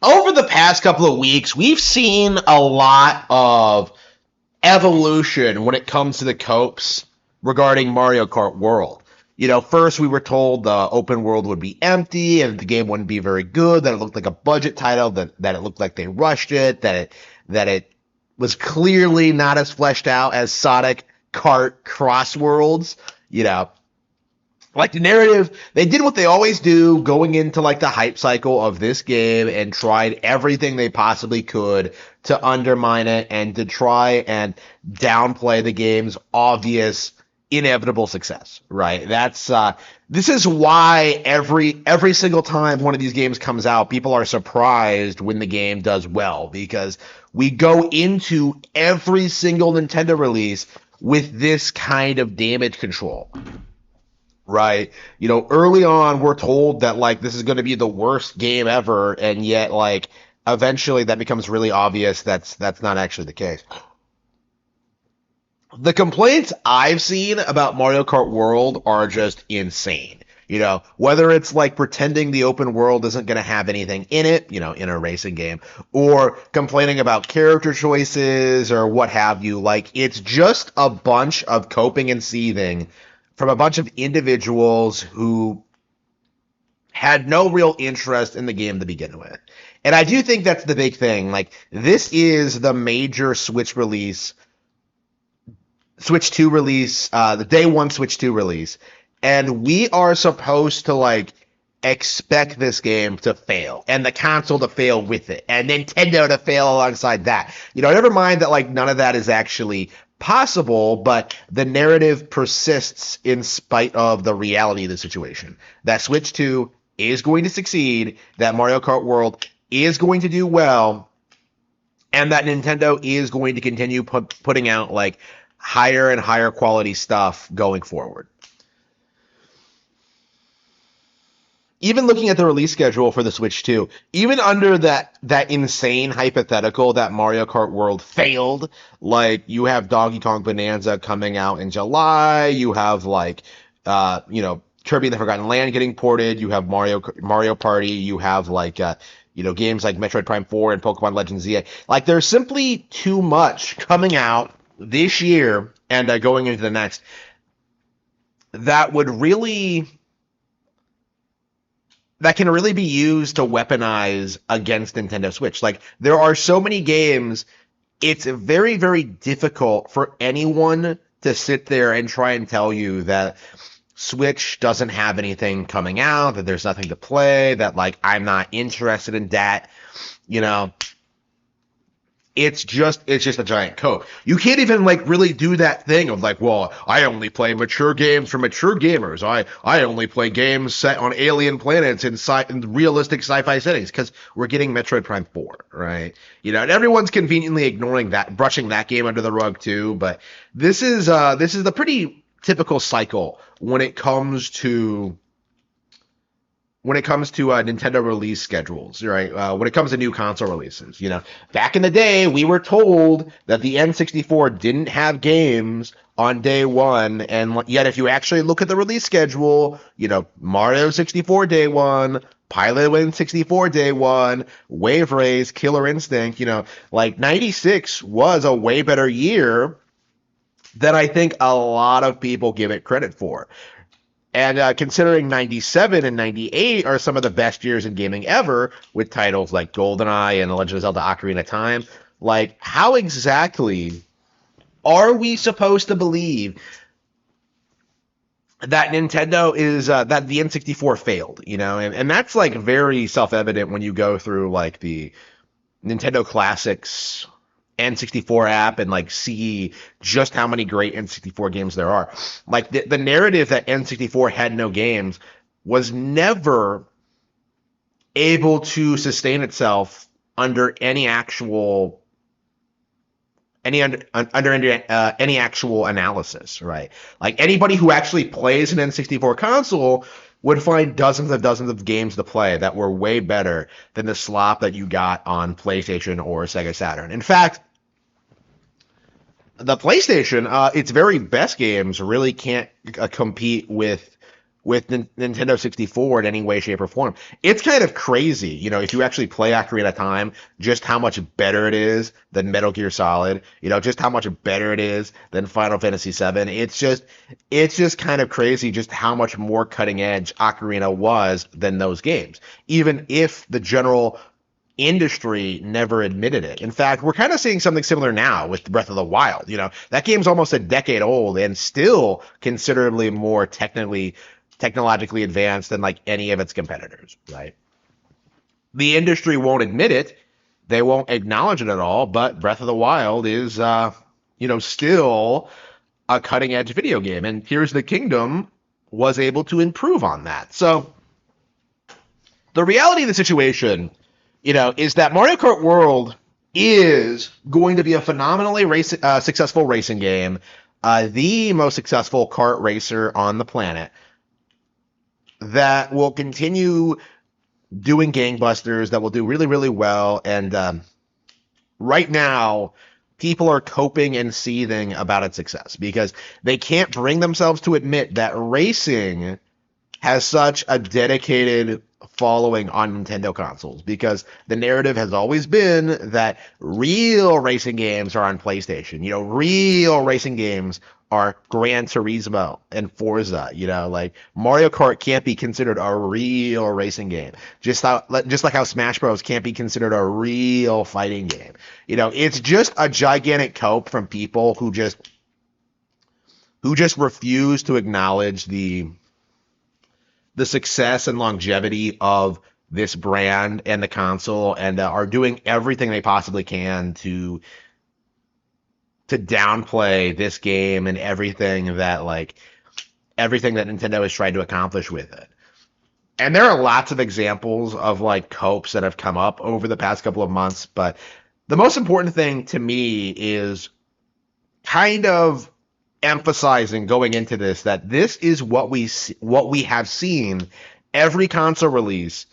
over the past couple of weeks, we've seen a lot of evolution when it comes to the copes regarding Mario Kart World. First we were told the open world would be empty and the game wouldn't be very good, that it looked like a budget title, that it looked like they rushed it, that it was clearly not as fleshed out as Sonic Kart Cross Worlds. Like the narrative, they did what they always do going into like the hype cycle of this game and tried everything they possibly could to undermine it and to try and downplay the game's obvious inevitable success, right? This is why every single time one of these games comes out, people are surprised when the game does well, because we go into every single Nintendo release with this kind of damage control. Right. Early on, we're told that, like, this is going to be the worst game ever, and yet, like, eventually that becomes really obvious that's not actually the case. The complaints I've seen about Mario Kart World are just insane. Whether it's like pretending the open world isn't going to have anything in it, in a racing game, or complaining about character choices or what have you. Like, it's just a bunch of coping and seething from a bunch of individuals who had no real interest in the game to begin with. And I do think that's the big thing. Like, this is the major Switch 2 release, the day one Switch 2 release. And we are supposed to, like, expect this game to fail, and the console to fail with it, and Nintendo to fail alongside that. Never mind that, like, none of that is actually possible, but the narrative persists in spite of the reality of the situation. That Switch 2 is going to succeed, that Mario Kart World is going to do well, and that Nintendo is going to continue putting out, like, higher and higher quality stuff going forward. Even looking at the release schedule for the Switch 2, even under that insane hypothetical that Mario Kart World failed, like, you have Donkey Kong Bonanza coming out in July, you have, like, Kirby and the Forgotten Land getting ported, you have Mario Party, you have, like, games like Metroid Prime 4 and Pokemon Legends ZA. Like, there's simply too much coming out this year and going into the next that can really be used to weaponize against Nintendo Switch. Like, there are so many games, it's very, very difficult for anyone to sit there and try and tell you that Switch doesn't have anything coming out, that there's nothing to play, that, like, I'm not interested in that. It's just a giant cope. You can't even, like, really do that thing of, like, well, I only play mature games for mature gamers. I only play games set on alien planets in realistic sci-fi settings, because we're getting Metroid Prime 4, right? And everyone's conveniently ignoring that, brushing that game under the rug too. But this is the pretty typical cycle when it comes to Nintendo release schedules, right? When it comes to new console releases, back in the day, we were told that the N64 didn't have games on day one, and yet if you actually look at the release schedule, Mario 64 day one, Pilot Wing 64 day one, Wave Race, Killer Instinct, like 96 was a way better year than I think a lot of people give it credit for. And considering 97 and 98 are some of the best years in gaming ever, with titles like GoldenEye and The Legend of Zelda Ocarina of Time, like, how exactly are we supposed to believe that Nintendo is, that the N64 failed, And that's, like, very self-evident when you go through, like, the Nintendo Classics N64 app and, like, see just how many great N64 games there are. Like, the narrative that N64 had no games was never able to sustain itself under any actual analysis, right? Like, anybody who actually plays an N64 console would find dozens of games to play that were way better than the slop that you got on PlayStation or Sega Saturn. In fact, the PlayStation, its very best games really can't compete with with Nintendo 64 in any way, shape, or form. It's kind of crazy, if you actually play Ocarina of Time, just how much better it is than Metal Gear Solid, just how much better it is than Final Fantasy VII. It's just kind of crazy just how much more cutting edge Ocarina was than those games, even if the general industry never admitted it. In fact, we're kind of seeing something similar now with Breath of the Wild. That game's almost a decade old and still considerably more technologically advanced than like any of its competitors, right? The industry won't admit it. They won't acknowledge it at all, but Breath of the Wild is still a cutting edge video game, and Tears of the Kingdom was able to improve on that. So the reality of the situation, is that Mario Kart World is going to be a phenomenally successful racing game, the most successful kart racer on the planet, that will continue doing gangbusters, that will do really, really well. And right now, people are coping and seething about its success because they can't bring themselves to admit that racing has such a dedicated following on Nintendo consoles, because the narrative has always been that real racing games are on PlayStation. Real racing games are Gran Turismo and Forza. Like Mario Kart can't be considered a real racing game. Just like how Smash Bros can't be considered a real fighting game. It's just a gigantic cope from people who just refuse to acknowledge the success and longevity of this brand and the console, and are doing everything they possibly can to downplay this game and everything that Nintendo has tried to accomplish with it. And there are lots of examples of like copes that have come up over the past couple of months, but the most important thing to me is kind of emphasizing going into this that this is what we have seen every console release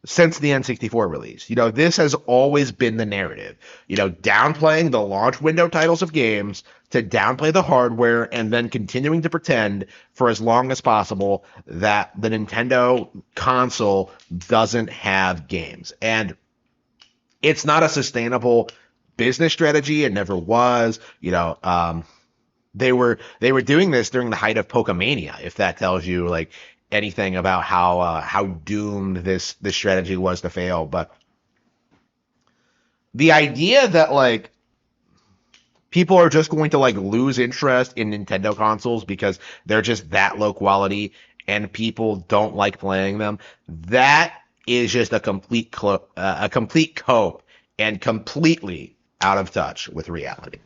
since the N64 release. This has always been the narrative. Downplaying the launch window titles of games to downplay the hardware, and then continuing to pretend for as long as possible that the Nintendo console doesn't have games. And it's not a sustainable business strategy. It never was. They were doing this during the height of Pokemania, if that tells you like anything about how doomed this strategy was to fail. But the idea that like people are just going to like lose interest in Nintendo consoles because they're just that low quality and people don't like playing them, that is just a complete cope and completely out of touch with reality.